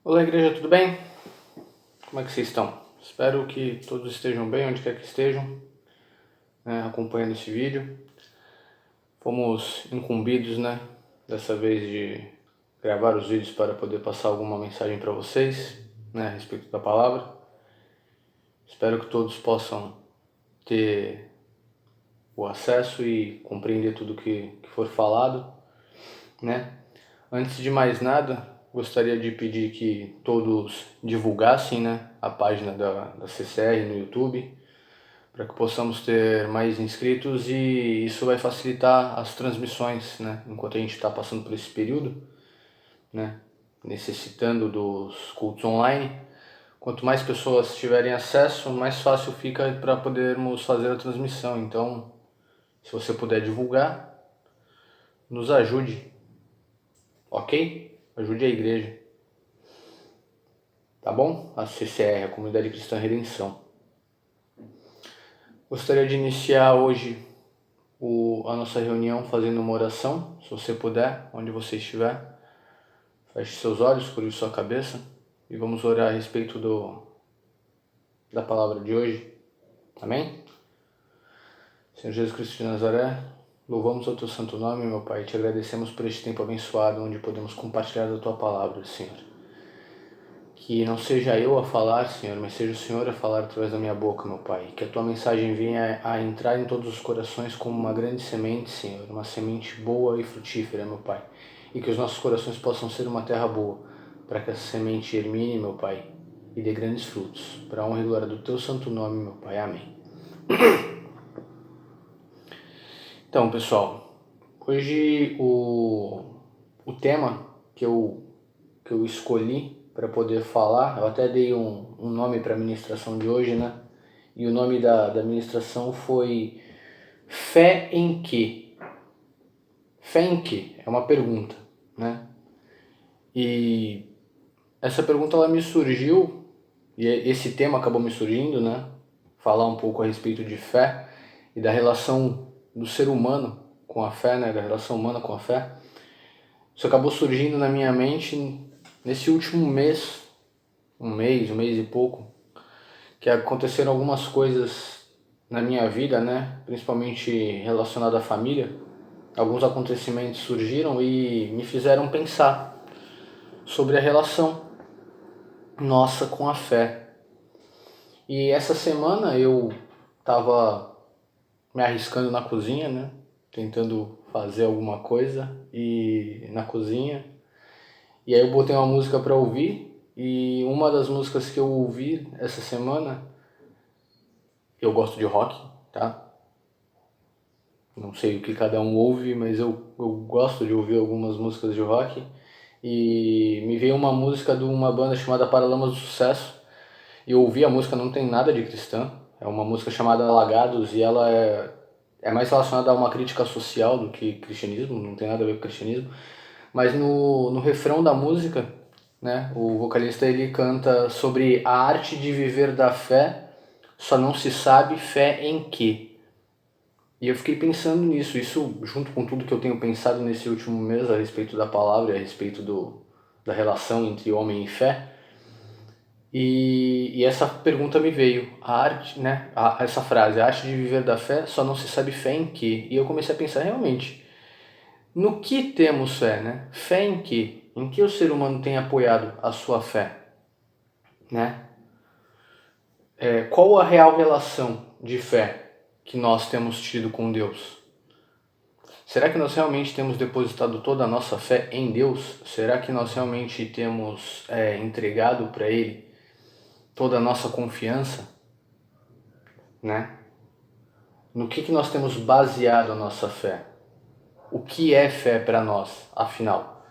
Olá, igreja, tudo bem? Como é que vocês estão? Espero que todos estejam bem, onde quer que estejam, acompanhando esse vídeo. Fomos incumbidos, dessa vez de gravar os vídeos para poder passar alguma mensagem para vocês, a respeito da palavra. Espero que todos possam ter o acesso e compreender tudo que for falado, Antes de mais nada, gostaria de pedir que todos divulgassem, a página da CCR no YouTube, para que possamos ter mais inscritos, e isso vai facilitar as transmissões, enquanto a gente está passando por esse período, necessitando dos cultos online. Quanto mais pessoas tiverem acesso, mais fácil fica para podermos fazer a transmissão. Então, se você puder divulgar, nos ajude, ok? Ajude a igreja, tá bom? A CCR, a Comunidade Cristã Redenção. Gostaria de iniciar hoje a nossa reunião fazendo uma oração. Se você puder, onde você estiver, feche seus olhos, curve sua cabeça e vamos orar a respeito da palavra de hoje. Amém? Senhor Jesus Cristo de Nazaré, louvamos o teu santo nome, meu Pai, e te agradecemos por este tempo abençoado onde podemos compartilhar da tua palavra, Senhor. Que não seja eu a falar, Senhor, mas seja o Senhor a falar através da minha boca, meu Pai. Que a tua mensagem venha a entrar em todos os corações como uma grande semente, Senhor, uma semente boa e frutífera, meu Pai. E que os nossos corações possam ser uma terra boa, para que essa semente germine, meu Pai, e dê grandes frutos, para a honra e glória do teu santo nome, meu Pai. Amém. Então, pessoal, hoje o tema que eu escolhi para poder falar, eu até dei um nome para a ministração de hoje, E o nome da ministração foi Fé em quê? Fé em quê? É uma pergunta, E essa pergunta ela me surgiu, e esse tema acabou me surgindo, Falar um pouco a respeito de fé e da relação do ser humano com a fé, Da relação humana com a fé. Isso acabou surgindo na minha mente nesse último mês, um mês e pouco, que aconteceram algumas coisas na minha vida, principalmente relacionado à família. Alguns acontecimentos surgiram e me fizeram pensar sobre a relação nossa com a fé. E essa semana eu estava me arriscando na cozinha, tentando fazer alguma coisa e na cozinha. E aí eu botei uma música para ouvir, e uma das músicas que eu ouvi essa semana, eu gosto de rock, tá? Não sei o que cada um ouve, mas eu gosto de ouvir algumas músicas de rock. E me veio uma música de uma banda chamada Paralamas do Sucesso. E eu ouvi a música, não tem nada de cristã. É uma música chamada Alagados, e ela é mais relacionada a uma crítica social do que cristianismo, não tem nada a ver com cristianismo. Mas no refrão da música, o vocalista ele canta sobre a arte de viver da fé, só não se sabe fé em quê. E eu fiquei pensando nisso, isso junto com tudo que eu tenho pensado nesse último mês a respeito da palavra, a respeito da relação entre homem e fé. E essa pergunta me veio, a arte, essa frase, a arte de viver da fé, só não se sabe fé em quê? E eu comecei a pensar realmente, no que temos fé, Fé em quê? Em que o ser humano tem apoiado a sua fé, Qual a real relação de fé que nós temos tido com Deus? Será que nós realmente temos depositado toda a nossa fé em Deus? Será que nós realmente temos entregado para Ele toda a nossa confiança? No que nós temos baseado a nossa fé? O que é fé para nós, afinal?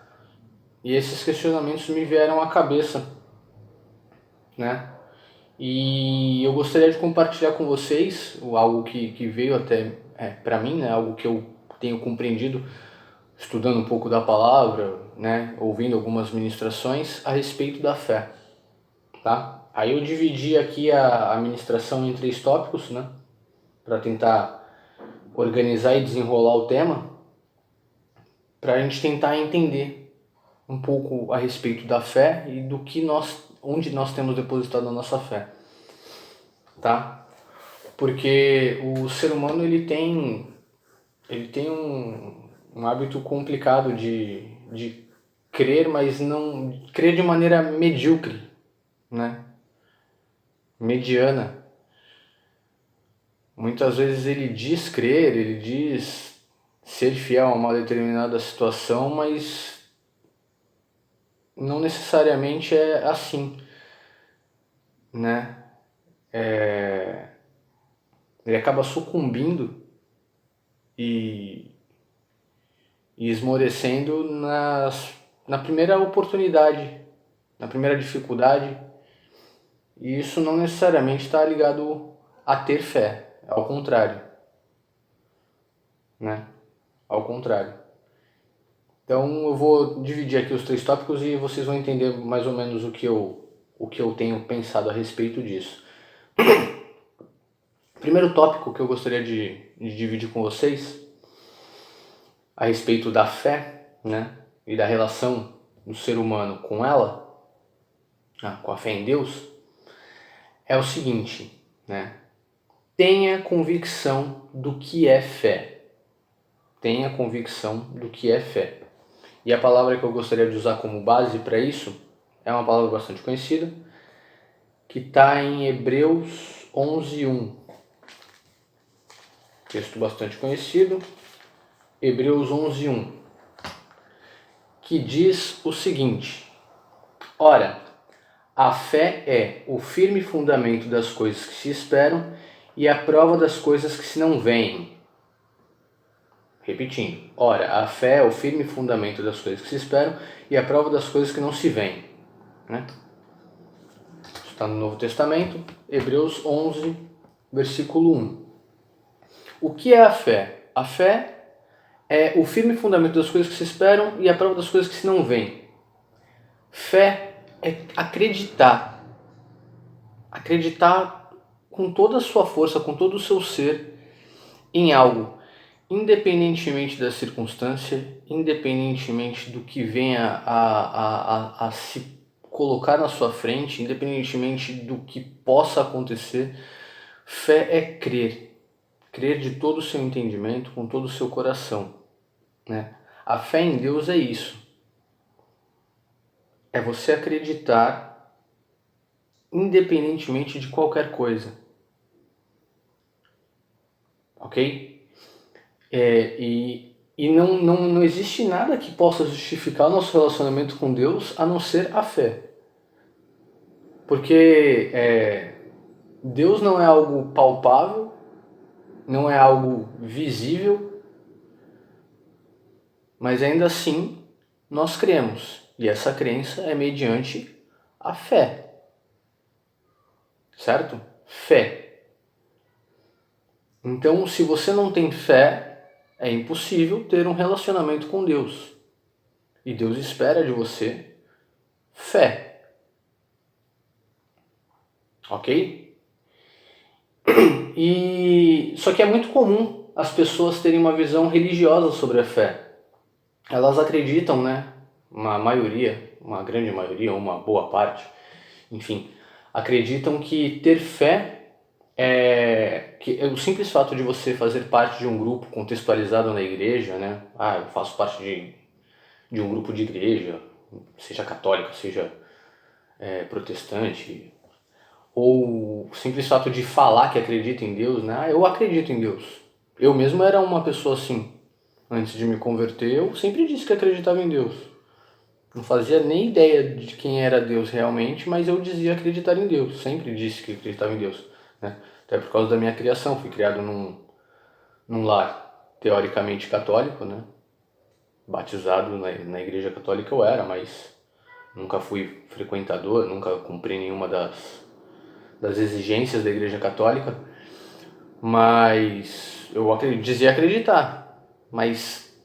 E esses questionamentos me vieram à cabeça, E eu gostaria de compartilhar com vocês algo que veio até para mim, algo que eu tenho compreendido estudando um pouco da palavra, ouvindo algumas ministrações a respeito da fé, tá? Aí eu dividi aqui a ministração em 3 tópicos, para tentar organizar e desenrolar o tema, para a gente tentar entender um pouco a respeito da fé e do que onde nós temos depositado a nossa fé, tá? Porque o ser humano ele tem um hábito complicado de crer, mas não crer de maneira medíocre, né? Mediana. Muitas vezes ele diz crer, ele diz ser fiel a uma determinada situação, mas não necessariamente é assim, né? Ele acaba sucumbindo e, e esmorecendo na primeira oportunidade, na primeira dificuldade. E isso não necessariamente está ligado a ter fé, ao contrário, né? Ao contrário. Então eu vou dividir aqui os 3 tópicos e vocês vão entender mais ou menos o que eu tenho pensado a respeito disso. Primeiro tópico que eu gostaria de dividir com vocês a respeito da fé, né, e da relação do ser humano com ela, com a fé em Deus, é o seguinte, né? Tenha convicção do que é fé. Tenha convicção do que é fé. E a palavra que eu gostaria de usar como base para isso é uma palavra bastante conhecida, que está em Hebreus 11:1. Texto bastante conhecido, Hebreus 11:1, que diz o seguinte: Ora, a fé é o firme fundamento das coisas que se esperam e a prova das coisas que se não veem. Repetindo, ora, a fé é o firme fundamento das coisas que se esperam e a prova das coisas que não se veem. Né? Está no Novo Testamento, Hebreus 11, versículo 1. O que é a fé? A fé é o firme fundamento das coisas que se esperam e a prova das coisas que se não veem. Fé é acreditar. Acreditar com toda a sua força, com todo o seu ser em algo. Independentemente da circunstância, independentemente do que venha a se colocar na sua frente, independentemente do que possa acontecer, fé é crer. Crer de todo o seu entendimento, com todo o seu coração. Né? A fé em Deus é isso. É você acreditar independentemente de qualquer coisa. Ok? E não existe nada que possa justificar o nosso relacionamento com Deus a não ser a fé. Porque Deus não é algo palpável, não é algo visível, mas ainda assim nós cremos. E essa crença é mediante a fé. Certo? Fé. Então, se você não tem fé, é impossível ter um relacionamento com Deus. E Deus espera de você fé. Ok? E só que é muito comum as pessoas terem uma visão religiosa sobre a fé. Elas acreditam, né? Uma maioria, uma grande maioria, uma boa parte, enfim, acreditam que ter fé que o simples fato de você fazer parte de um grupo contextualizado na igreja, né? Eu faço parte de um grupo de igreja, seja católica, seja protestante, ou o simples fato de falar que acredita em Deus, né? Eu acredito em Deus. Eu mesmo era uma pessoa assim. Antes de me converter, eu sempre disse que acreditava em Deus. Não fazia nem ideia de quem era Deus realmente, mas eu dizia acreditar em Deus. Sempre disse que acreditava em Deus. Né? Até por causa da minha criação. Fui criado num lar teoricamente católico, né? Batizado na igreja católica eu era, mas nunca fui frequentador, nunca cumpri nenhuma das exigências da igreja católica. Mas eu dizia acreditar. Mas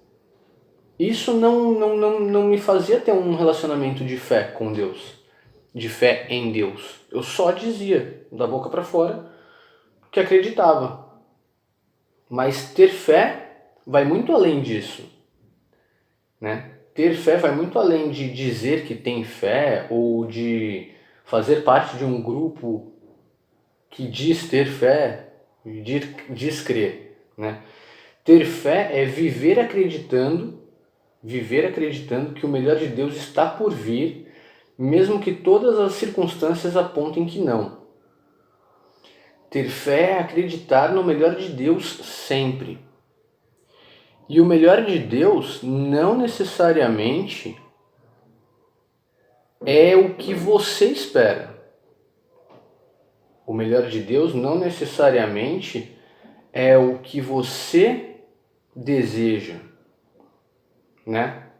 isso não me fazia ter um relacionamento de fé com Deus, de fé em Deus. Eu só dizia, da boca para fora, que acreditava. Mas ter fé vai muito além disso, né? ter fé vai muito além de dizer que tem fé ou de fazer parte de um grupo que diz ter fé, diz crer, né? Ter fé é viver acreditando que o melhor de Deus está por vir, mesmo que todas as circunstâncias apontem que não. Ter fé é acreditar no melhor de Deus sempre. E o melhor de Deus não necessariamente é o que você espera. O melhor de Deus não necessariamente é o que você deseja, né?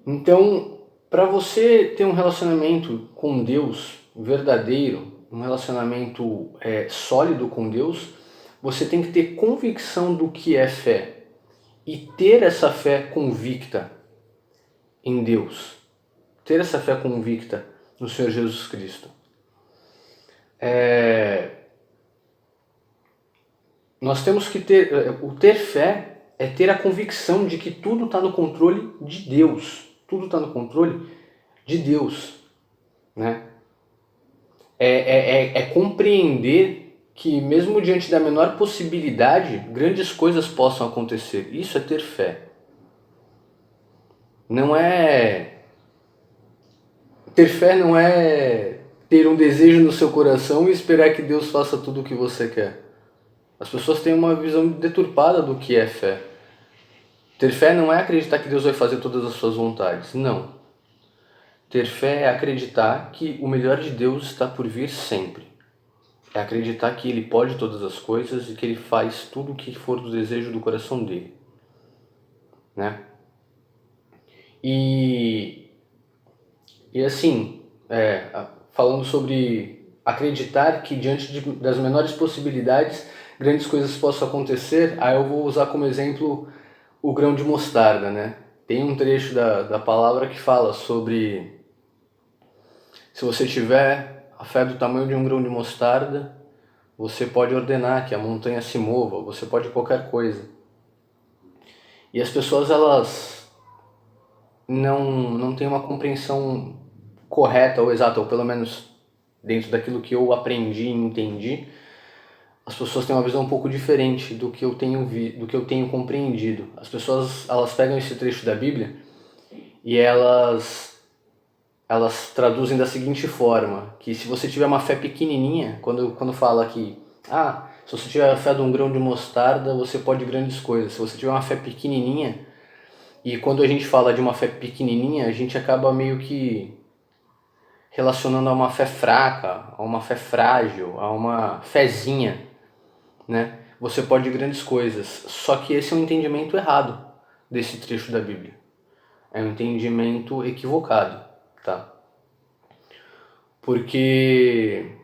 Então, para você ter um relacionamento com Deus verdadeiro, um relacionamento sólido com Deus, você tem que ter convicção do que é fé e ter essa fé convicta em Deus, ter essa fé convicta no Senhor Jesus Cristo. Nós temos que ter fé é ter a convicção de que tudo está no controle de Deus. Tudo está no controle de Deus, né? É compreender que mesmo diante da menor possibilidade, grandes coisas possam acontecer. Isso é ter fé. Ter fé não é ter um desejo no seu coração e esperar que Deus faça tudo o que você quer. As pessoas têm uma visão deturpada do que é fé. Ter fé não é acreditar que Deus vai fazer todas as suas vontades. Não. Ter fé é acreditar que o melhor de Deus está por vir sempre. É acreditar que Ele pode todas as coisas e que Ele faz tudo o que for do desejo do coração dele, né? E assim, falando sobre acreditar que diante das menores possibilidades grandes coisas possam acontecer, aí eu vou usar como exemplo o grão de mostarda, né? Tem um trecho da palavra que fala sobre se você tiver a fé do tamanho de um grão de mostarda, você pode ordenar que a montanha se mova, você pode qualquer coisa. E as pessoas, elas não têm uma compreensão correta ou exata, ou pelo menos dentro daquilo que eu aprendi e entendi, as pessoas têm uma visão um pouco diferente do que eu tenho compreendido. As pessoas, elas pegam esse trecho da Bíblia e elas traduzem da seguinte forma, que se você tiver uma fé pequenininha, quando fala que, se você tiver a fé de um grão de mostarda, você pode grandes coisas. Se você tiver uma fé pequenininha, e quando a gente fala de uma fé pequenininha, a gente acaba meio que relacionando a uma fé fraca, a uma fé frágil, a uma fezinha, né? Você pode grandes coisas. Só que esse é um entendimento errado desse trecho da Bíblia. É um entendimento equivocado, tá? Porque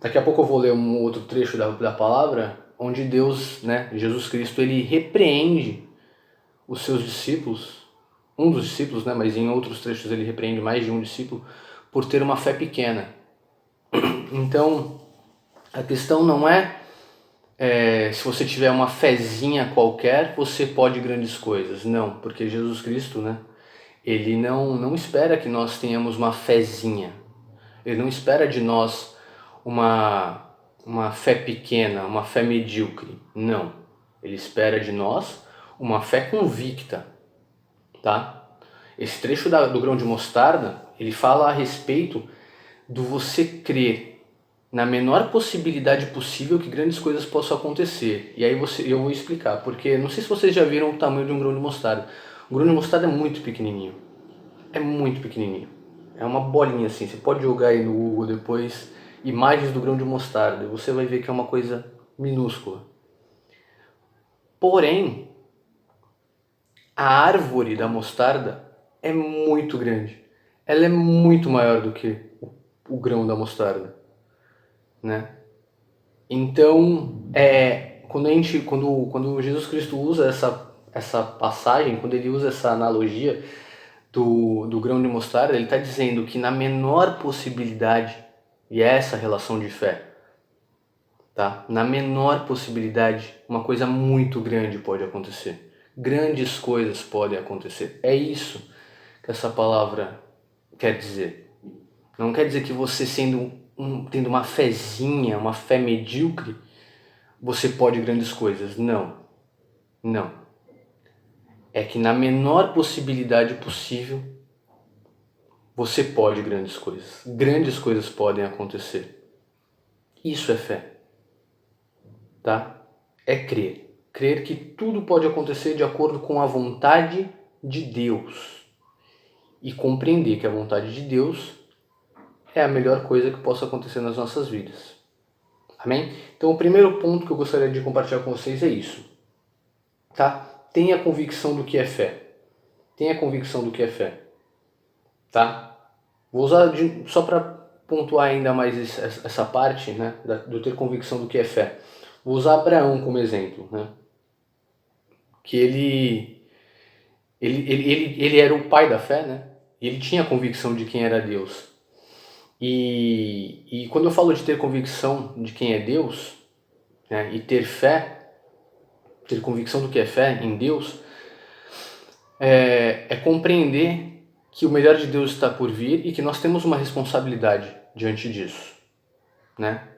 daqui a pouco eu vou ler um outro trecho da palavra, onde Deus, né, Jesus Cristo, ele repreende os seus discípulos, um dos discípulos, né, mas em outros trechos ele repreende mais de um discípulo, por ter uma fé pequena. Então, a questão não é se você tiver uma fezinha qualquer, você pode grandes coisas. Não, porque Jesus Cristo, né, ele não espera que nós tenhamos uma fezinha. Ele não espera de nós uma fé pequena, uma fé medíocre. Não. Ele espera de nós uma fé convicta, tá? Esse trecho do grão de mostarda, ele fala a respeito do você crer na menor possibilidade possível que grandes coisas possam acontecer. E aí eu vou explicar, porque não sei se vocês já viram o tamanho de um grão de mostarda. O grão de mostarda é muito pequenininho. É muito pequenininho. É uma bolinha assim. Você pode jogar aí no Google depois imagens do grão de mostarda e você vai ver que é uma coisa minúscula. Porém, a árvore da mostarda é muito grande. Ela é muito maior do que o grão da mostarda, né? Então, quando Jesus Cristo usa essa passagem, quando ele usa essa analogia do grão de mostarda, ele está dizendo que na menor possibilidade, e é essa relação de fé, tá? Na menor possibilidade, uma coisa muito grande pode acontecer. Grandes coisas podem acontecer. É isso que essa palavra quer dizer. Não quer dizer que você tendo uma fezinha, uma fé medíocre, você pode grandes coisas. Não. Não. É que na menor possibilidade possível, você pode grandes coisas. Grandes coisas podem acontecer. Isso é fé. Tá? É crer. Crer que tudo pode acontecer de acordo com a vontade de Deus. E compreender que a vontade de Deus é a melhor coisa que possa acontecer nas nossas vidas. Amém? Então o primeiro ponto que eu gostaria de compartilhar com vocês é isso. Tá? Tenha convicção do que é fé. Tenha convicção do que é fé. Tá? Vou usar só para pontuar ainda mais essa parte, né, do ter convicção do que é fé. Vou usar Abraão como exemplo, né? Que ele era o pai da fé, né? E ele tinha convicção de quem era Deus. E quando eu falo de ter convicção de quem é Deus, né, e ter fé, ter convicção do que é fé em Deus, é compreender que o melhor de Deus está por vir e que nós temos uma responsabilidade diante disso, né?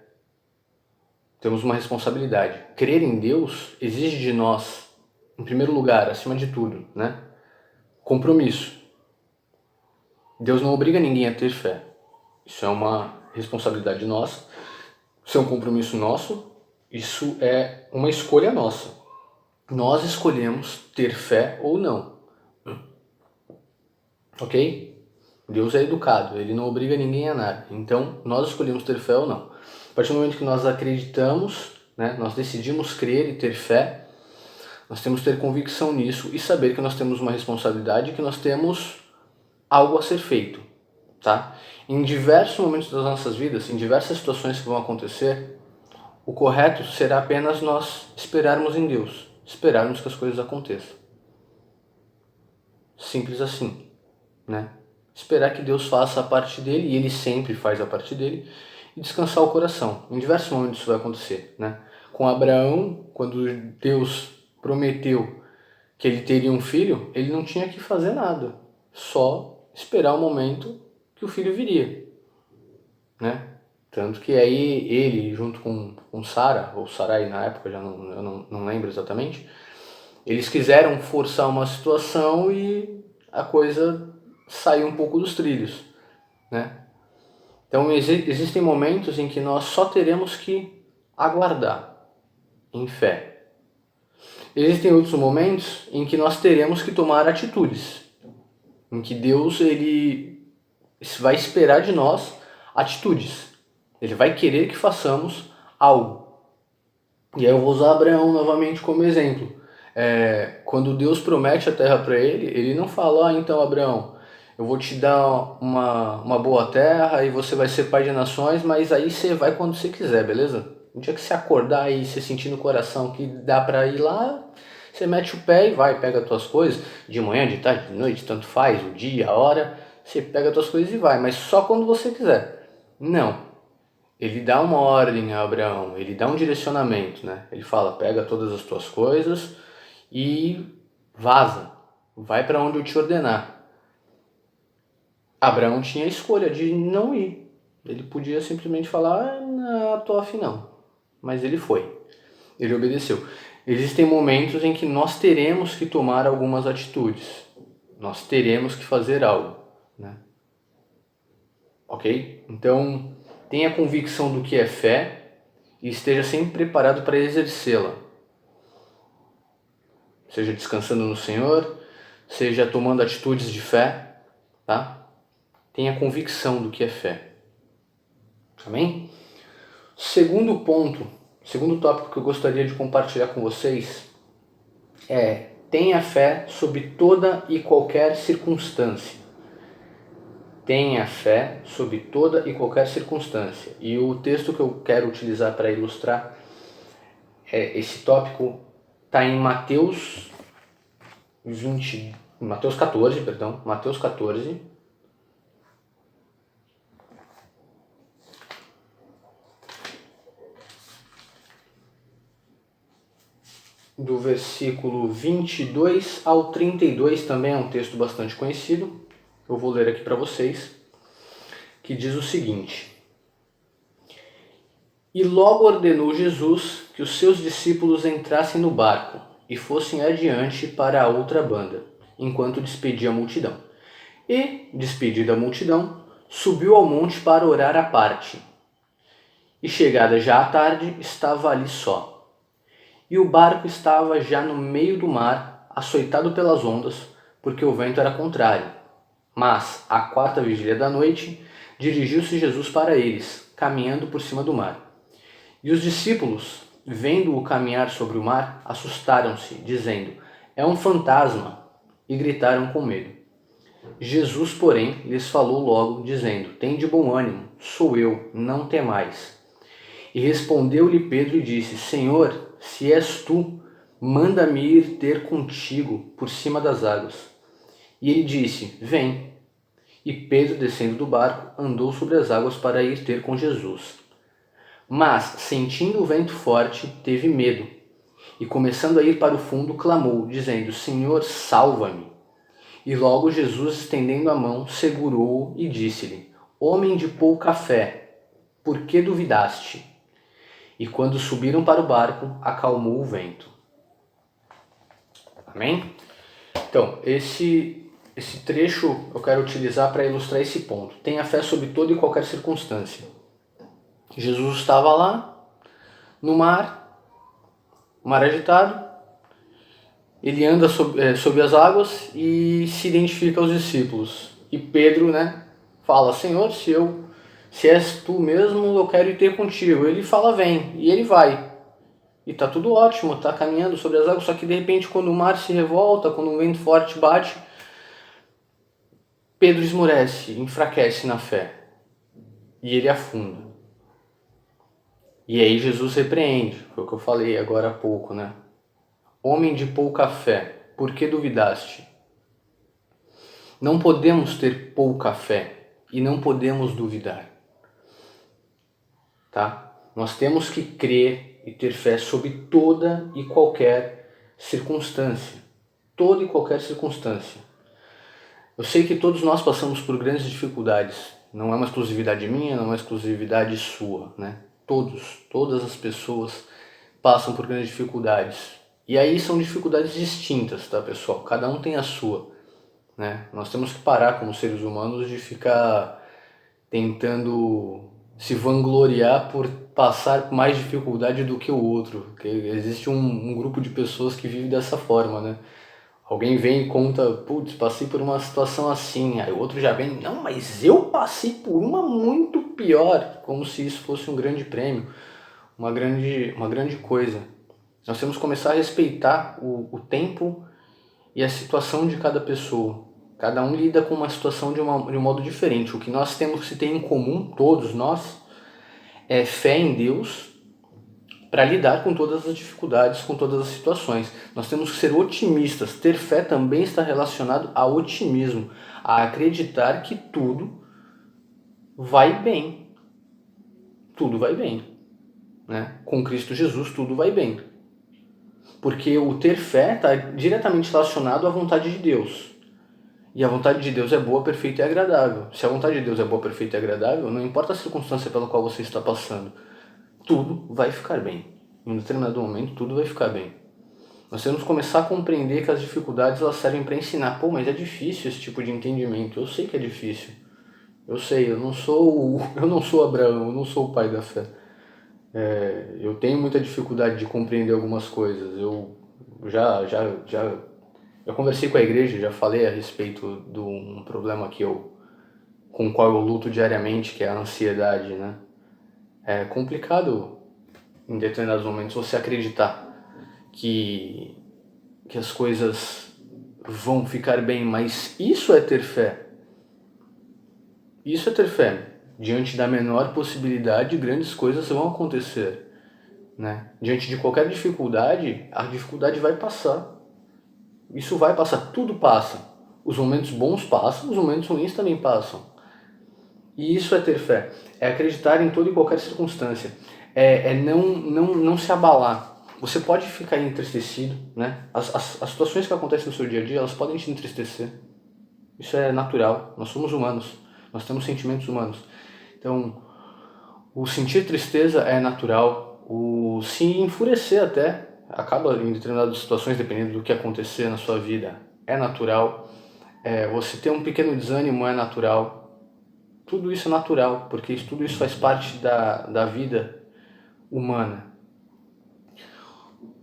Temos uma responsabilidade. Crer em Deus exige de nós, em primeiro lugar, acima de tudo, né, compromisso. Deus não obriga ninguém a ter fé. Isso é uma responsabilidade nossa, isso é um compromisso nosso, isso é uma escolha nossa. Nós escolhemos ter fé ou não. Ok? Deus é educado, ele não obriga ninguém a nada. Então, nós escolhemos ter fé ou não. A partir do momento que nós acreditamos, né, nós decidimos crer e ter fé, nós temos que ter convicção nisso e saber que nós temos uma responsabilidade, que nós temos algo a ser feito. Tá? Em diversos momentos das nossas vidas, em diversas situações que vão acontecer, o correto será apenas nós esperarmos em Deus, esperarmos que as coisas aconteçam. Simples assim, né? Esperar que Deus faça a parte dele, e ele sempre faz a parte dele, e descansar o coração. Em diversos momentos isso vai acontecer, né? Com Abraão, quando Deus prometeu que ele teria um filho, ele não tinha que fazer nada, só esperar o momento que o filho viria, né? Tanto que aí ele, junto com Sara, ou Sarai na época, eu não lembro exatamente, eles quiseram forçar uma situação e a coisa saiu um pouco dos trilhos, né? Então existem momentos em que nós só teremos que aguardar em fé. Existem outros momentos em que nós teremos que tomar atitudes, em que Deus ele vai esperar de nós atitudes. Ele vai querer que façamos algo. E aí eu vou usar Abraão novamente como exemplo. Quando Deus promete a terra para ele, ele não fala, então Abraão, eu vou te dar uma boa terra e você vai ser pai de nações, mas aí você vai quando você quiser, beleza? No dia que você acordar e você sentir no coração que dá para ir lá, você mete o pé e vai, pega as tuas coisas, de manhã, de tarde, de noite, tanto faz, o dia, a hora, você pega as tuas coisas e vai, mas só quando você quiser. Não. Ele dá uma ordem a Abraão, ele dá um direcionamento, né? Ele fala, pega todas as tuas coisas e vaza, vai para onde eu te ordenar. Abraão tinha a escolha de não ir. Ele podia simplesmente falar, não, tô afim não. Mas ele foi, ele obedeceu. Existem momentos em que nós teremos que tomar algumas atitudes. Nós teremos que fazer algo, né? Ok? Então, tenha convicção do que é fé e esteja sempre preparado para exercê-la. Seja descansando no Senhor, seja tomando atitudes de fé, tá? Tenha convicção do que é fé. Amém? Segundo ponto, segundo tópico que eu gostaria de compartilhar com vocês é: tenha fé sob toda e qualquer circunstância. Tenha fé sob toda e qualquer circunstância. E o texto que eu quero utilizar para ilustrar esse tópico está em Mateus 14, perdão, Mateus 14, do versículo 22 ao 32, também é um texto bastante conhecido. Eu vou ler aqui para vocês, que diz o seguinte: E logo ordenou Jesus que os seus discípulos entrassem no barco e fossem adiante para a outra banda, enquanto despedia a multidão. E, despedida a multidão, subiu ao monte para orar à parte. E chegada já a tarde, estava ali só. E o barco estava já no meio do mar, açoitado pelas ondas, porque o vento era contrário. Mas, à quarta vigília da noite, dirigiu-se Jesus para eles, caminhando por cima do mar. E os discípulos, vendo-o caminhar sobre o mar, assustaram-se, dizendo: É um fantasma! E gritaram com medo. Jesus, porém, lhes falou logo, dizendo: Tende bom ânimo, sou eu, não temais. E respondeu-lhe Pedro e disse: Senhor, se és tu, manda-me ir ter contigo por cima das águas. E ele disse: Vem. E Pedro, descendo do barco, andou sobre as águas para ir ter com Jesus. Mas, sentindo o vento forte, teve medo. E começando a ir para o fundo, clamou, dizendo: Senhor, salva-me. E logo Jesus, estendendo a mão, segurou-o e disse-lhe: Homem de pouca fé, por que duvidaste? E quando subiram para o barco, acalmou o vento. Amém? Então, esse trecho eu quero utilizar para ilustrar esse ponto. Tenha fé sob toda e qualquer circunstância. Jesus estava lá, no mar agitado, ele anda sob as águas e se identifica aos discípulos. E Pedro, fala: Senhor, se és tu mesmo, eu quero ir ter contigo. Ele fala: vem, e ele vai. E tá tudo ótimo, tá caminhando sobre as águas, só que de repente quando o mar se revolta, quando um vento forte bate, Pedro esmorece, enfraquece na fé. E ele afunda. E aí Jesus repreende, foi o que eu falei agora há pouco, Homem de pouca fé, por que duvidaste? Não podemos ter pouca fé e não podemos duvidar, tá? Nós temos que crer e ter fé sob toda e qualquer circunstância. Toda e qualquer circunstância. Eu sei que todos nós passamos por grandes dificuldades. Não é uma exclusividade minha, não é uma exclusividade sua, todas as pessoas passam por grandes dificuldades. E aí são dificuldades distintas, tá, pessoal? Cada um tem a sua, Nós temos que parar como seres humanos de ficar tentando se vangloriar por passar mais dificuldade do que o outro. Porque existe um grupo de pessoas que vive dessa forma, Alguém vem e conta: putz, passei por uma situação assim. Aí o outro já vem: não, mas eu passei por uma muito pior. Como se isso fosse um grande prêmio, uma grande coisa. Nós temos que começar a respeitar o tempo e a situação de cada pessoa. Cada um lida com uma situação de um modo diferente. O que nós temos que ter em comum, todos nós, é fé em Deus para lidar com todas as dificuldades, com todas as situações. Nós temos que ser otimistas. Ter fé também está relacionado a otimismo, a acreditar que tudo vai bem. Tudo vai bem. Com Cristo Jesus tudo vai bem. Porque o ter fé está diretamente relacionado à vontade de Deus. E a vontade de Deus é boa, perfeita e agradável. Se a vontade de Deus é boa, perfeita e agradável, não importa a circunstância pela qual você está passando, tudo vai ficar bem. Em um determinado momento, tudo vai ficar bem. Nós temos que começar a compreender que as dificuldades elas servem para ensinar. Pô, mas é difícil esse tipo de entendimento. Eu sei que é difícil. Eu sei, eu não sou Abraão, eu não sou o pai da fé. Eu tenho muita dificuldade de compreender algumas coisas. Eu já conversei com a igreja, já falei a respeito de um problema com o qual eu luto diariamente, que é a ansiedade, É complicado em determinados momentos você acreditar que as coisas vão ficar bem, mas isso é ter fé. Isso é ter fé. Diante da menor possibilidade, grandes coisas vão acontecer, Diante de qualquer dificuldade, a dificuldade vai passar. Isso vai passar, tudo passa. Os momentos bons passam, os momentos ruins também passam. E isso é ter fé. É acreditar em toda e qualquer circunstância. É não se abalar. Você pode ficar entristecido, né? As situações que acontecem no seu dia a dia, elas podem te entristecer. Isso é natural, nós somos humanos, nós temos sentimentos humanos. Então, o sentir tristeza é natural, o se enfurecer até, acaba em determinadas situações, dependendo do que acontecer na sua vida, é natural. Você ter um pequeno desânimo é natural. Tudo isso é natural, porque tudo isso faz parte da vida humana.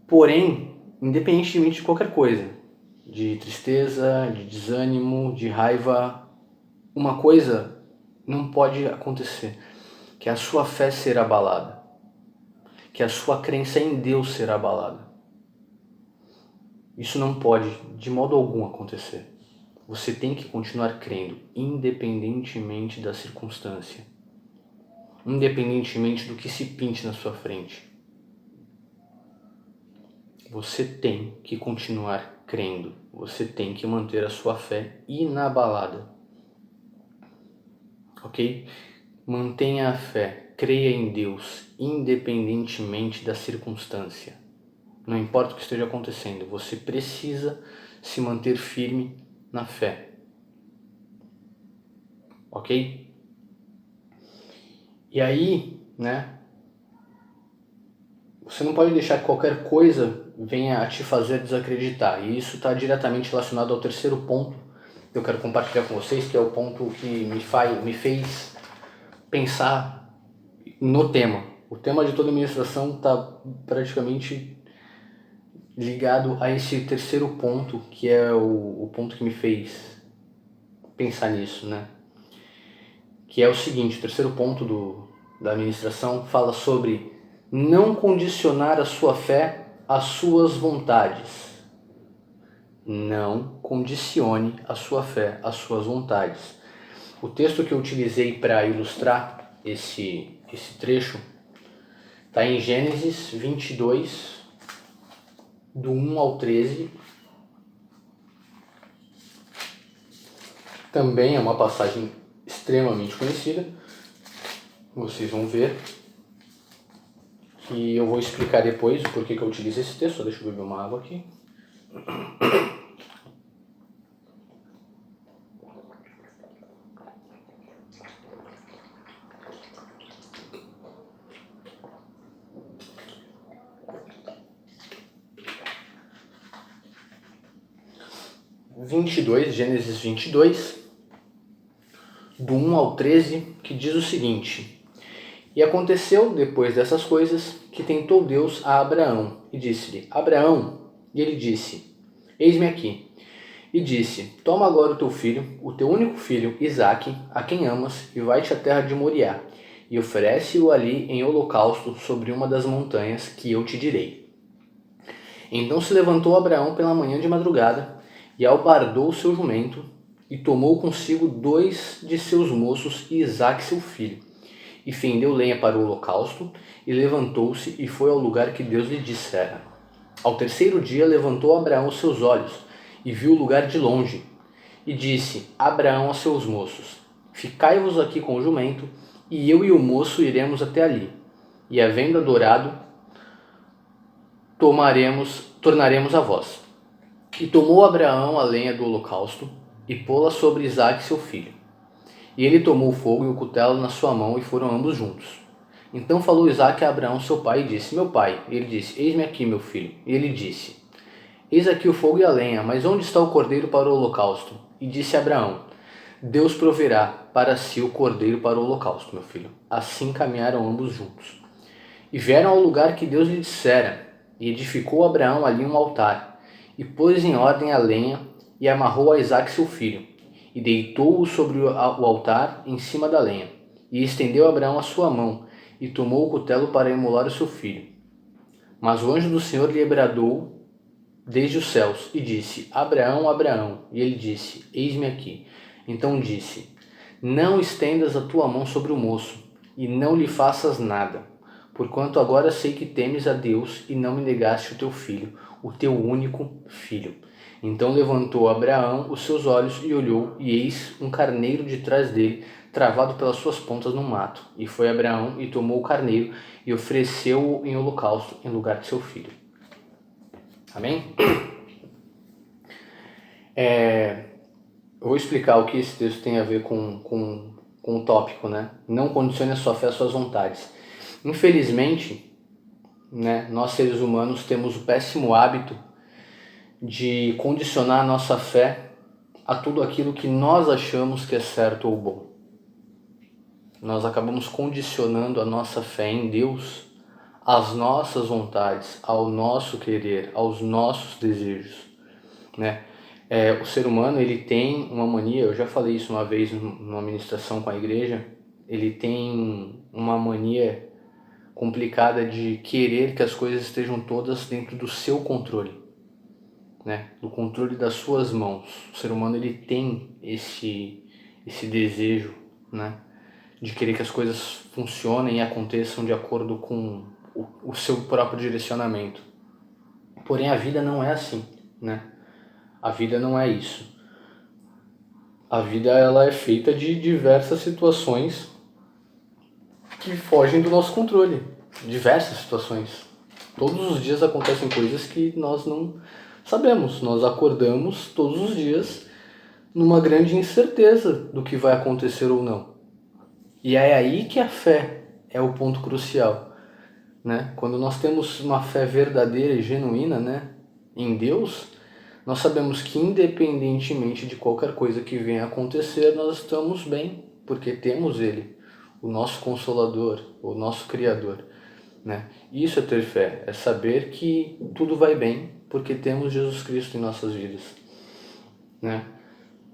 Porém, independentemente de qualquer coisa, de tristeza, de desânimo, de raiva, uma coisa não pode acontecer, que é a sua fé ser abalada, que a sua crença em Deus ser abalada. Isso não pode, de modo algum, acontecer. Você tem que continuar crendo, independentemente da circunstância, independentemente do que se pinte na sua frente. Você tem que continuar crendo, você tem que manter a sua fé inabalada. Ok? Mantenha a fé, creia em Deus, independentemente da circunstância. Não importa o que esteja acontecendo, você precisa se manter firme na fé. Ok? E aí, né? Você não pode deixar que qualquer coisa venha a te fazer desacreditar. E isso está diretamente relacionado ao terceiro ponto que eu quero compartilhar com vocês, que é o ponto que me fez pensar no tema. O tema de toda a ministração está praticamente ligado a esse terceiro ponto, que é o ponto que me fez pensar nisso, né? Que é o seguinte, o terceiro ponto da ministração fala sobre não condicionar a sua fé às suas vontades. Não condicione a sua fé às suas vontades. O texto que eu utilizei para ilustrar esse trecho está em Gênesis 22, do 1 ao 13. Também é uma passagem extremamente conhecida. Vocês vão ver. E eu vou explicar depois o porquê que eu utilizo esse texto. Só deixa eu beber uma água aqui. Gênesis 22, do 1 ao 13, que diz o seguinte: E aconteceu, depois dessas coisas, que tentou Deus a Abraão, e disse-lhe: Abraão, e ele disse: Eis-me aqui. E disse: Toma agora o teu filho, o teu único filho, Isaque, a quem amas, e vai-te à terra de Moriá, e oferece-o ali em holocausto sobre uma das montanhas que eu te direi. Então se levantou Abraão pela manhã de madrugada, e albardou o seu jumento, e tomou consigo 2 de seus moços e Isaque seu filho, e fendeu lenha para o holocausto, e levantou-se e foi ao lugar que Deus lhe dissera. Ao terceiro dia levantou Abraão os seus olhos, e viu o lugar de longe, e disse Abraão a seus moços: Ficai-vos aqui com o jumento, e eu e o moço iremos até ali, e havendo adorado, tornaremos a vós. E tomou Abraão a lenha do holocausto, e pô-la sobre Isaque seu filho. E ele tomou o fogo e o cutelo na sua mão, e foram ambos juntos. Então falou Isaque a Abraão seu pai, e disse: Meu pai. E ele disse: Eis-me aqui, meu filho. E ele disse: Eis aqui o fogo e a lenha, mas onde está o cordeiro para o holocausto? E disse Abraão: Deus proverá para si o cordeiro para o holocausto, meu filho. Assim caminharam ambos juntos. E vieram ao lugar que Deus lhe dissera, e edificou Abraão ali um altar, e pôs em ordem a lenha, e amarrou a Isaque seu filho, e deitou-o sobre o altar em cima da lenha. E estendeu Abraão a sua mão, e tomou o cutelo para imolar o seu filho. Mas o anjo do Senhor lhe bradou desde os céus, e disse: Abraão, Abraão. E ele disse: Eis-me aqui. Então disse: Não estendas a tua mão sobre o moço, e não lhe faças nada, porquanto agora sei que temes a Deus, e não me negaste o teu filho, o teu único filho. Então levantou Abraão os seus olhos e olhou, e eis um carneiro de trás dele, travado pelas suas pontas no mato. E foi Abraão e tomou o carneiro e ofereceu-o em holocausto em lugar de seu filho. Amém? Eu vou explicar o que esse texto tem a ver com o tópico, né? Não condicione a sua fé às suas vontades. Infelizmente, né, nós seres humanos temos o péssimo hábito de condicionar a nossa fé a tudo aquilo que nós achamos que é certo ou bom. Nós acabamos condicionando a nossa fé em Deus às nossas vontades, ao nosso querer, aos nossos desejos, né? O ser humano, ele tem uma mania, eu já falei isso uma vez numa ministração com a igreja, ele tem uma mania complicada de querer que as coisas estejam todas dentro do seu controle, né? Do controle das suas mãos. O ser humano, ele tem esse desejo, né? De querer que as coisas funcionem e aconteçam de acordo com o seu próprio direcionamento. Porém, a vida não é assim, né? A vida não é isso. A vida, ela é feita de diversas situações que fogem do nosso controle. Diversas situações. Todos os dias acontecem coisas que nós não sabemos. Nós acordamos todos os dias numa grande incerteza do que vai acontecer ou não. E é aí que a fé é o ponto crucial, né? Quando nós temos uma fé verdadeira e genuína, né, em Deus, nós sabemos que independentemente de qualquer coisa que venha a acontecer, nós estamos bem, porque temos Ele, o nosso Consolador, o nosso Criador, né? Isso é ter fé, é saber que tudo vai bem, porque temos Jesus Cristo em nossas vidas, né?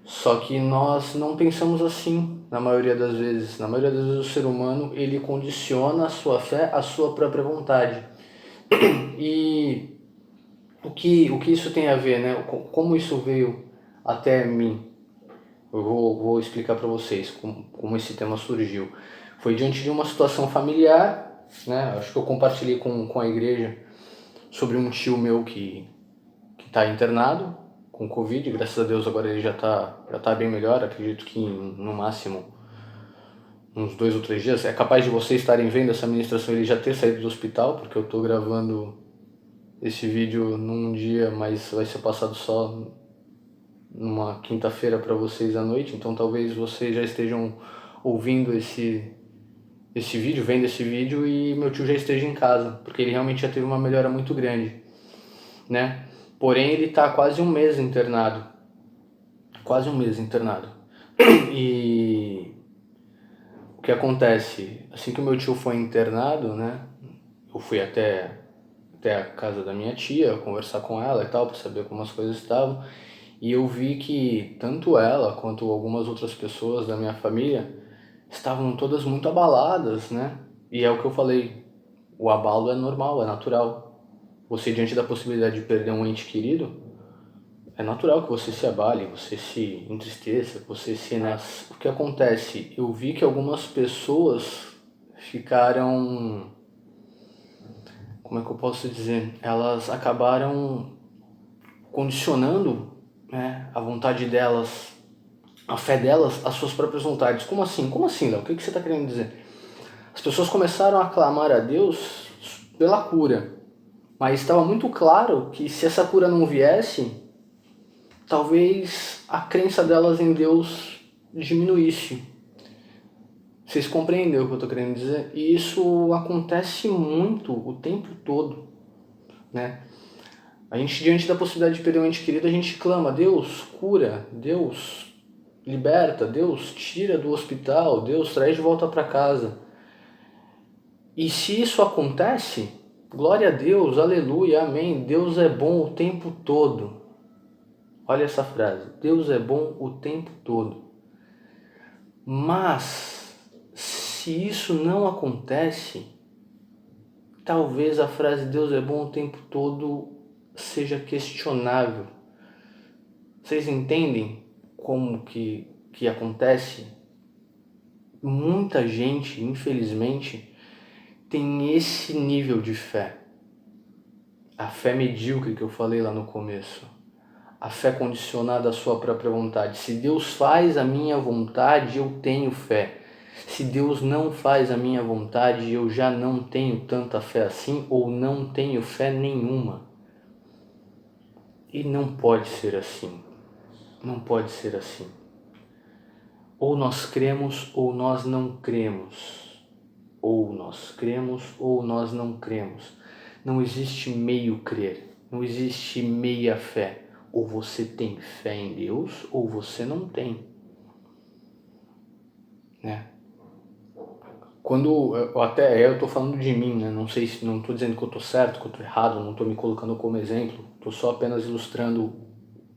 Só que nós não pensamos assim na maioria das vezes. Na maioria das vezes o ser humano, ele condiciona a sua fé à sua própria vontade. E o que isso tem a ver, né? Como isso veio até mim? Eu vou explicar para vocês como esse tema surgiu. Foi diante de uma situação familiar, né? Acho que eu compartilhei com a igreja sobre um tio meu que está internado com Covid. Graças a Deus agora ele já tá bem melhor. Acredito que no máximo uns 2 ou 3 dias. É capaz de vocês estarem vendo essa ministração ele já ter saído do hospital, porque eu tô gravando esse vídeo num dia, mas vai ser passado só numa quinta-feira para vocês à noite. Então talvez vocês já estejam ouvindo esse vídeo, vendo esse vídeo, e meu tio já esteja em casa, porque ele realmente já teve uma melhora muito grande, né? Porém, ele tá quase um mês internado. Quase um mês internado. E o que acontece? Assim que o meu tio foi internado, né? Eu fui até a casa da minha tia, conversar com ela e tal, para saber como as coisas estavam. E eu vi que tanto ela quanto algumas outras pessoas da minha família estavam todas muito abaladas, né? E é o que eu falei, o abalo é normal, é natural. Você, diante da possibilidade de perder um ente querido, é natural que você se abale, você se entristeça, que você se... O que acontece? Eu vi que algumas pessoas ficaram... Como é que eu posso dizer? Elas acabaram condicionando, né, a vontade delas, a fé delas, às suas próprias vontades. Como assim? Como assim, Léo? O que você está querendo dizer? As pessoas começaram a clamar a Deus pela cura, mas estava muito claro que se essa cura não viesse, talvez a crença delas em Deus diminuísse. Vocês compreendem o que eu estou querendo dizer? E isso acontece muito, o tempo todo, né? A gente, diante da possibilidade de perder um ente querido, a gente clama: Deus cura, Deus liberta, Deus tira do hospital, Deus traz de volta para casa. E se isso acontece, glória a Deus, aleluia, amém, Deus é bom o tempo todo. Olha essa frase, Deus é bom o tempo todo. Mas, se isso não acontece, talvez a frase Deus é bom o tempo todo seja questionável. Vocês entendem como que acontece? Muita gente, infelizmente, tem esse nível de fé. A fé medíocre que eu falei lá no começo. A fé condicionada à sua própria vontade. Se Deus faz a minha vontade, eu tenho fé. Se Deus não faz a minha vontade, eu já não tenho tanta fé assim, ou não tenho fé nenhuma. E não pode ser assim. Não pode ser assim. Ou nós cremos ou nós não cremos. Ou nós cremos ou nós não cremos. Não existe meio crer. Não existe meia fé. Ou você tem fé em Deus ou você não tem. Né? Quando eu tô falando de mim, né? Não sei se não tô dizendo que eu tô certo, que eu tô errado, não tô me colocando como exemplo. Tô só apenas ilustrando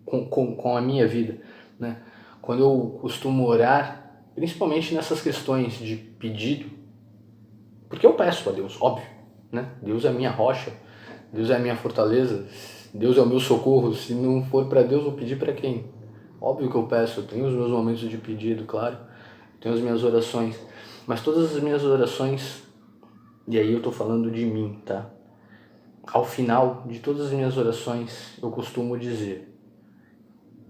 com a minha vida, né? Quando eu costumo orar, principalmente nessas questões de pedido, porque eu peço a Deus, óbvio, né? Deus é a minha rocha, Deus é a minha fortaleza, Deus é o meu socorro. Se não for para Deus, vou pedir para quem? Óbvio que eu peço, eu tenho os meus momentos de pedido, claro, tenho as minhas orações, mas todas as minhas orações, e aí eu tô falando de mim, tá? Ao final de todas as minhas orações, eu costumo dizer: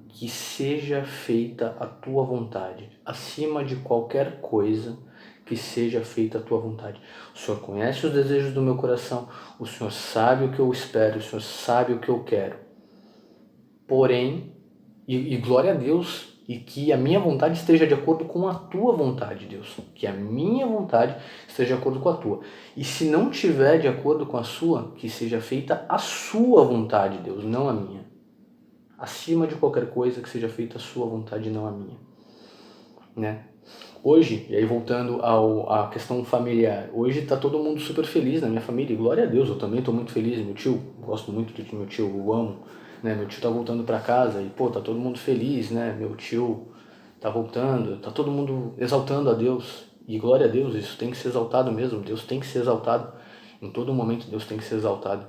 que seja feita a tua vontade, acima de qualquer coisa, que seja feita a tua vontade. O Senhor conhece os desejos do meu coração, o Senhor sabe o que eu espero, o Senhor sabe o que eu quero. Porém, e glória a Deus, e que a minha vontade esteja de acordo com a tua vontade, Deus. Que a minha vontade esteja de acordo com a tua. E se não tiver de acordo com a sua, que seja feita a sua vontade, Deus, não a minha. Acima de qualquer coisa, que seja feita a sua vontade e não a minha, né? Hoje, e aí voltando à questão familiar, hoje tá todo mundo super feliz na minha família, e glória a Deus, eu também tô muito feliz, meu tio, gosto muito do meu tio, eu amo, né? Meu tio tá voltando pra casa e, pô, tá todo mundo feliz, né? Meu tio tá voltando, tá todo mundo exaltando a Deus, e glória a Deus, isso tem que ser exaltado mesmo, Deus tem que ser exaltado, em todo momento Deus tem que ser exaltado,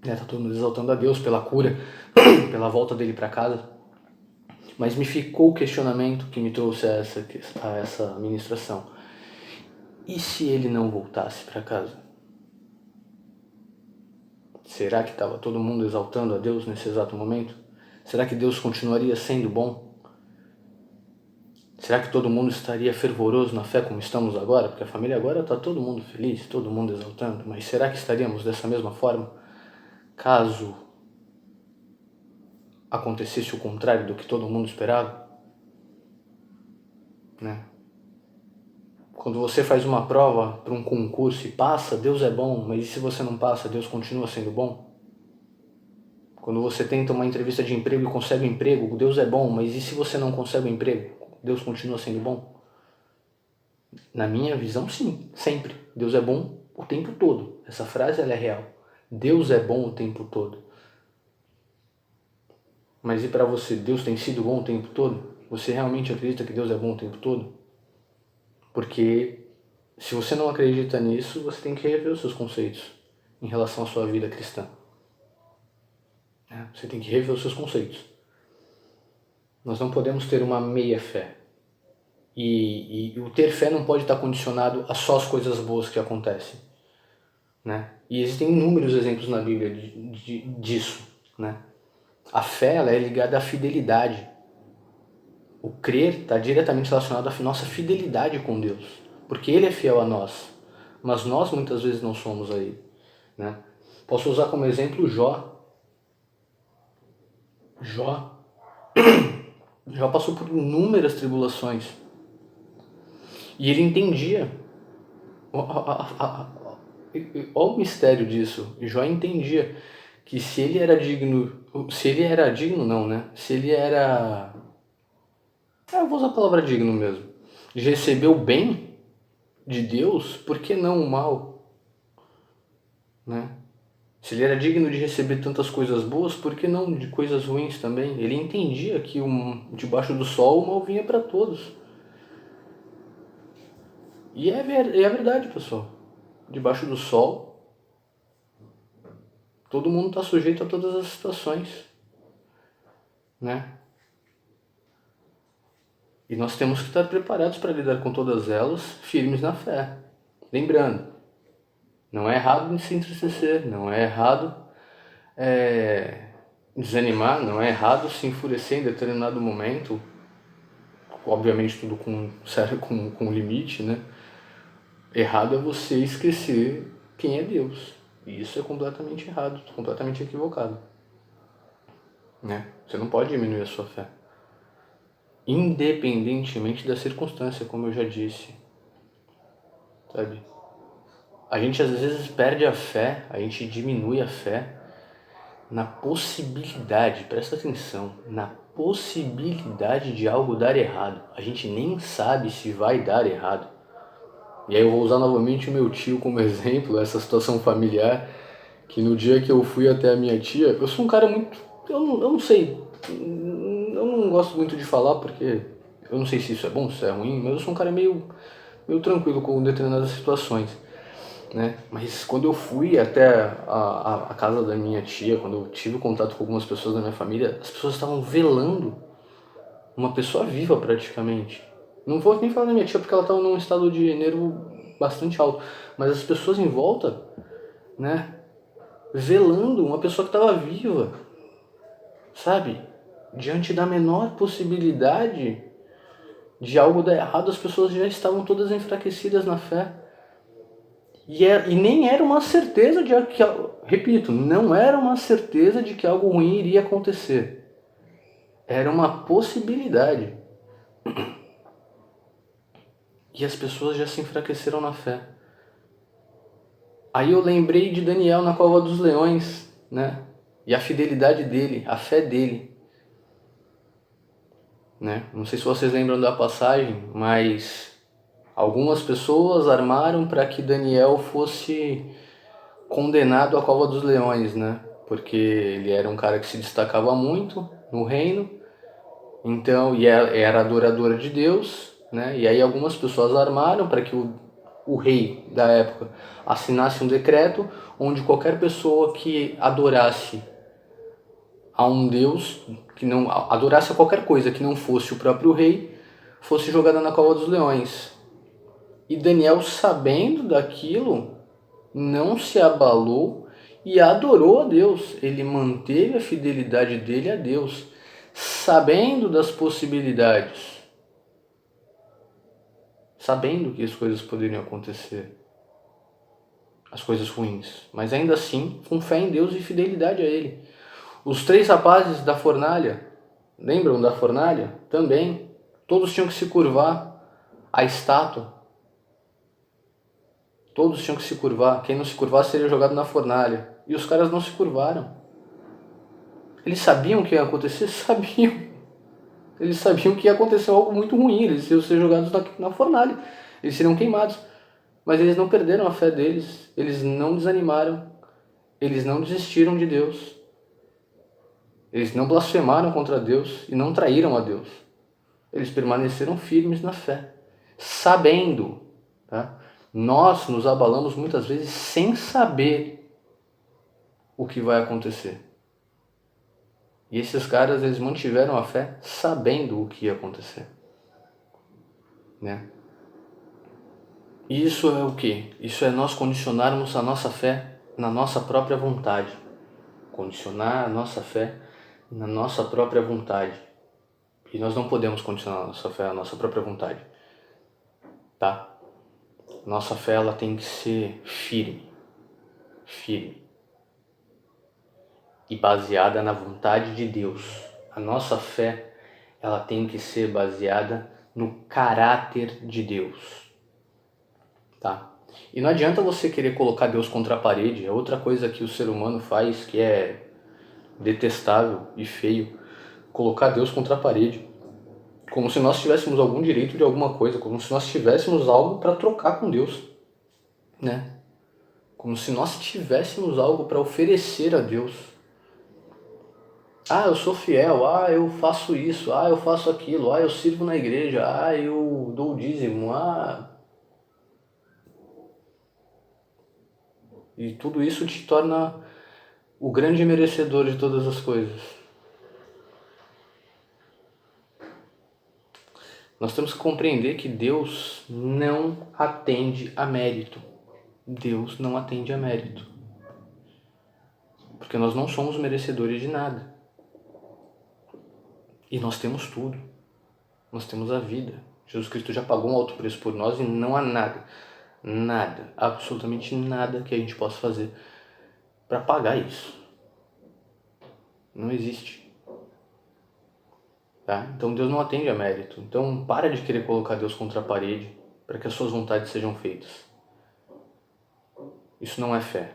né? Tá todo mundo exaltando a Deus pela cura, pela volta dele pra casa. Mas me ficou o questionamento que me trouxe a essa ministração. E se ele não voltasse para casa? Será que estava todo mundo exaltando a Deus nesse exato momento? Será que Deus continuaria sendo bom? Será que todo mundo estaria fervoroso na fé como estamos agora? Porque a família agora está todo mundo feliz, todo mundo exaltando. Mas será que estaríamos dessa mesma forma caso acontecesse o contrário do que todo mundo esperava? Né? Quando você faz uma prova para um concurso e passa, Deus é bom, mas e se você não passa, Deus continua sendo bom? Quando você tenta uma entrevista de emprego e consegue um emprego, Deus é bom, mas e se você não consegue um emprego, Deus continua sendo bom? Na minha visão, sim, sempre. Deus é bom o tempo todo. Essa frase ela é real. Deus é bom o tempo todo. Mas e para você, Deus tem sido bom o tempo todo? Você realmente acredita que Deus é bom o tempo todo? Porque se você não acredita nisso, você tem que rever os seus conceitos em relação à sua vida cristã. Você tem que rever os seus conceitos. Nós não podemos ter uma meia fé. E o ter fé não pode estar condicionado a só as coisas boas que acontecem. Né? E existem inúmeros exemplos na Bíblia disso. Né? A fé ela é ligada à fidelidade. O crer está diretamente relacionado à nossa fidelidade com Deus. Porque Ele é fiel a nós. Mas nós muitas vezes não somos a Ele. Né? Posso usar como exemplo Jó. Jó passou por inúmeras tribulações. E ele entendia. Olha o mistério disso. Jó entendia que se ele era digno. Se ele era digno, não, né? Se ele era. Eu vou usar a palavra digno mesmo. De receber o bem de Deus, por que não o mal? Né? Se ele era digno de receber tantas coisas boas, por que não de coisas ruins também? Ele entendia que debaixo do sol o mal vinha para todos. E é verdade, pessoal. Debaixo do sol, todo mundo está sujeito a todas as situações. Né? E nós temos que estar preparados para lidar com todas elas, firmes na fé. Lembrando, não é errado se entristecer, não é errado desanimar, não é errado se enfurecer em determinado momento, obviamente tudo com limite, né? Errado é você esquecer quem é Deus. E isso é completamente errado, completamente equivocado. né? Você não pode diminuir a sua fé. Independentemente da circunstância, como eu já disse, sabe? A gente às vezes perde a fé, a gente diminui a fé na possibilidade, presta atenção, na possibilidade de algo dar errado. A gente nem sabe se vai dar errado. E aí eu vou usar novamente o meu tio como exemplo, essa situação familiar, que no dia que eu fui até a minha tia, eu sou um cara muito, eu não sei, eu não gosto muito de falar porque eu não sei se isso é bom, se isso é ruim, mas eu sou um cara meio tranquilo com determinadas situações, né? Mas quando eu fui até a casa da minha tia, quando eu tive contato com algumas pessoas da minha família, as pessoas estavam velando uma pessoa viva praticamente. Não vou nem falar da minha tia porque ela estava num estado de nervo bastante alto, mas as pessoas em volta, né, velando uma pessoa que estava viva, sabe? Diante da menor possibilidade de algo dar errado, as pessoas já estavam todas enfraquecidas na fé. E nem era uma certeza de que, repito, não era uma certeza de que algo ruim iria acontecer. Era uma possibilidade. E as pessoas já se enfraqueceram na fé. Aí eu lembrei de Daniel na cova dos leões, né? E a fidelidade dele, a fé dele, né? Não sei se vocês lembram da passagem, mas algumas pessoas armaram para que Daniel fosse condenado à cova dos leões, né? Porque ele era um cara que se destacava muito no reino, então e era adorador de Deus, né? E aí algumas pessoas armaram para que o rei da época assinasse um decreto onde qualquer pessoa que adorasse a um deus, que não adorasse a qualquer coisa que não fosse o próprio rei, fosse jogada na cova dos leões. E Daniel, sabendo daquilo, não se abalou e adorou a Deus. Ele manteve a fidelidade dele a Deus, sabendo das possibilidades, sabendo que as coisas poderiam acontecer, as coisas ruins, mas ainda assim com fé em Deus e fidelidade a Ele. Os 3 rapazes da fornalha, lembram da fornalha? Também, todos tinham que se curvar à estátua. Todos tinham que se curvar. Quem não se curvasse seria jogado na fornalha. E os caras não se curvaram. Eles sabiam o que ia acontecer? Sabiam. Eles sabiam que ia acontecer algo muito ruim. Eles iam ser jogados na fornalha. Eles seriam queimados. Mas eles não perderam a fé deles. Eles não desanimaram. Eles não desistiram de Deus. Eles não blasfemaram contra Deus e não traíram a Deus. Eles permaneceram firmes na fé, sabendo, tá? Nós nos abalamos muitas vezes sem saber o que vai acontecer. E esses caras, eles mantiveram a fé sabendo o que ia acontecer, né? Isso é o quê? Isso é nós condicionarmos a nossa fé na nossa própria vontade. Condicionar a nossa fé na nossa própria vontade. E nós não podemos condicionar a nossa fé à nossa própria vontade, tá? Nossa fé, ela tem que ser firme, firme e baseada na vontade de Deus. A nossa fé, ela tem que ser baseada no caráter de Deus, tá? E não adianta você querer colocar Deus contra a parede, é outra coisa que o ser humano faz que é detestável e feio, colocar Deus contra a parede, como se nós tivéssemos algum direito de alguma coisa, como se nós tivéssemos algo para trocar com Deus, né? Como se nós tivéssemos algo para oferecer a Deus. Ah, eu sou fiel, ah, eu faço isso, ah, eu faço aquilo, ah, eu sirvo na igreja, ah, eu dou o dízimo, ah. E tudo isso te torna o grande merecedor de todas as coisas. Nós temos que compreender que Deus não atende a mérito. Deus não atende a mérito. Porque nós não somos merecedores de nada. E nós temos tudo. Nós temos a vida. Jesus Cristo já pagou um alto preço por nós e não há nada, absolutamente nada que a gente possa fazer para pagar isso. Não existe. tá? Então Deus não atende a mérito. Então para de querer colocar Deus contra a parede para que as suas vontades sejam feitas. Isso não é fé.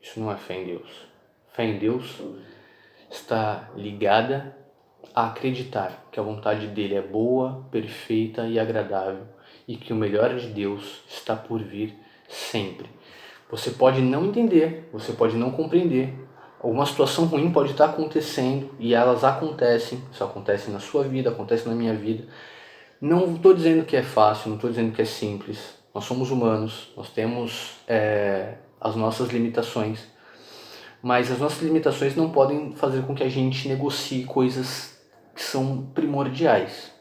Isso não é fé em Deus. Fé em Deus está ligada a acreditar que a vontade dele é boa, perfeita e agradável e que o melhor de Deus está por vir sempre. Você pode não entender, você pode não compreender. Alguma situação ruim pode estar acontecendo e elas acontecem. Isso acontece na sua vida, acontece na minha vida. Não estou dizendo que é fácil, não estou dizendo que é simples. Nós somos humanos, nós temos as nossas limitações. Mas as nossas limitações não podem fazer com que a gente negocie coisas que são primordiais.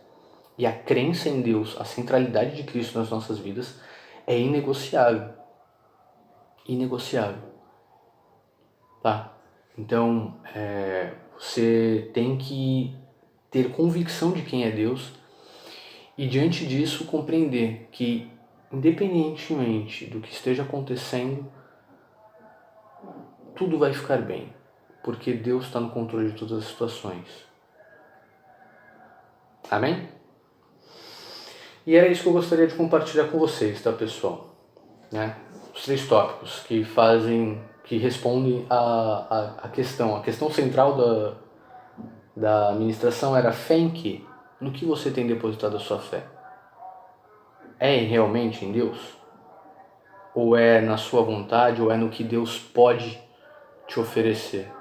E a crença em Deus, a centralidade de Cristo nas nossas vidas é inegociável. Inegociável. Tá? Então, você tem que ter convicção de quem é Deus e, diante disso, compreender que, independentemente do que esteja acontecendo, tudo vai ficar bem, porque Deus está no controle de todas as situações. Amém? E era isso que eu gostaria de compartilhar com vocês, tá, pessoal? Né? Os 3 tópicos que respondem a questão. A questão central da ministração era fé em quê? No que você tem depositado a sua fé? É realmente em Deus? Ou é na sua vontade, ou é no que Deus pode te oferecer?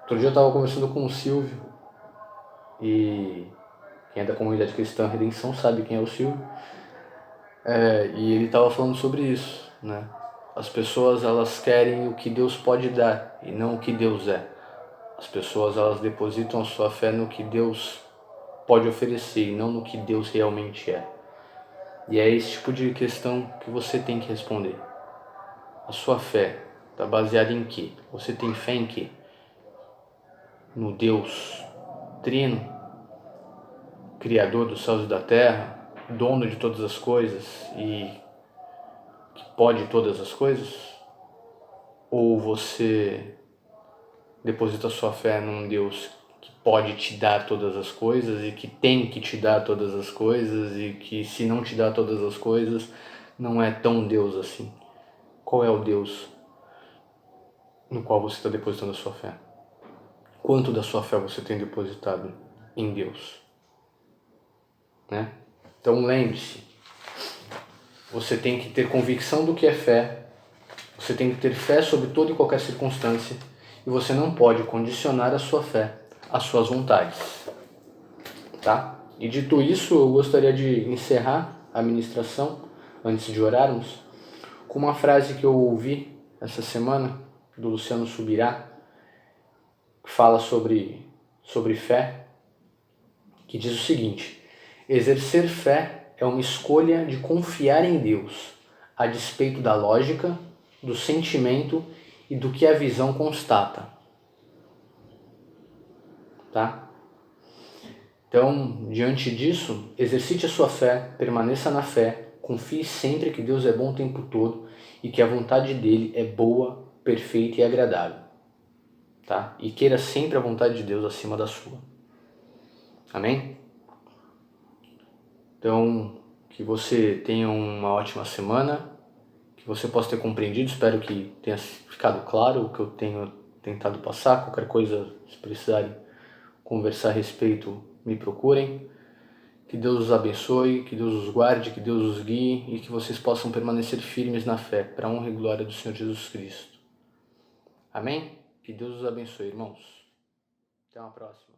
Outro dia eu estava conversando com o Silvio, e quem é da comunidade cristã Redenção sabe quem é o Silvio, e ele estava falando sobre isso, né? As pessoas, elas querem o que Deus pode dar e não o que Deus é. As pessoas, elas depositam a sua fé no que Deus pode oferecer e não no que Deus realmente é. E é esse tipo de questão que você tem que responder. A sua fé está baseada em quê? Você tem fé em quê? No Deus Trino, Criador dos céus e da terra, dono de todas as coisas e que pode todas as coisas? Ou você deposita sua fé num Deus que pode te dar todas as coisas e que tem que te dar todas as coisas e que, se não te dá todas as coisas, não é tão Deus assim? Qual é o Deus no qual você está depositando a sua fé? Quanto da sua fé você tem depositado em Deus? Né? Então lembre-se, você tem que ter convicção do que é fé, você tem que ter fé sobre toda e qualquer circunstância e você não pode condicionar a sua fé às suas vontades. Tá? E dito isso, eu gostaria de encerrar a ministração, antes de orarmos, com uma frase que eu ouvi essa semana, do Luciano Subirá, que fala sobre fé, que diz o seguinte: exercer fé é uma escolha de confiar em Deus, a despeito da lógica, do sentimento e do que a visão constata. Tá? Então, diante disso, exercite a sua fé, permaneça na fé, confie sempre que Deus é bom o tempo todo e que a vontade dele é boa, perfeita e agradável. Tá? E queira sempre a vontade de Deus acima da sua. Amém? Então, que você tenha uma ótima semana, que você possa ter compreendido, espero que tenha ficado claro o que eu tenho tentado passar. Qualquer coisa, se precisarem conversar a respeito, me procurem. Que Deus os abençoe, que Deus os guarde, que Deus os guie e que vocês possam permanecer firmes na fé, para a honra e glória do Senhor Jesus Cristo. Amém? Que Deus os abençoe, irmãos. Até uma próxima.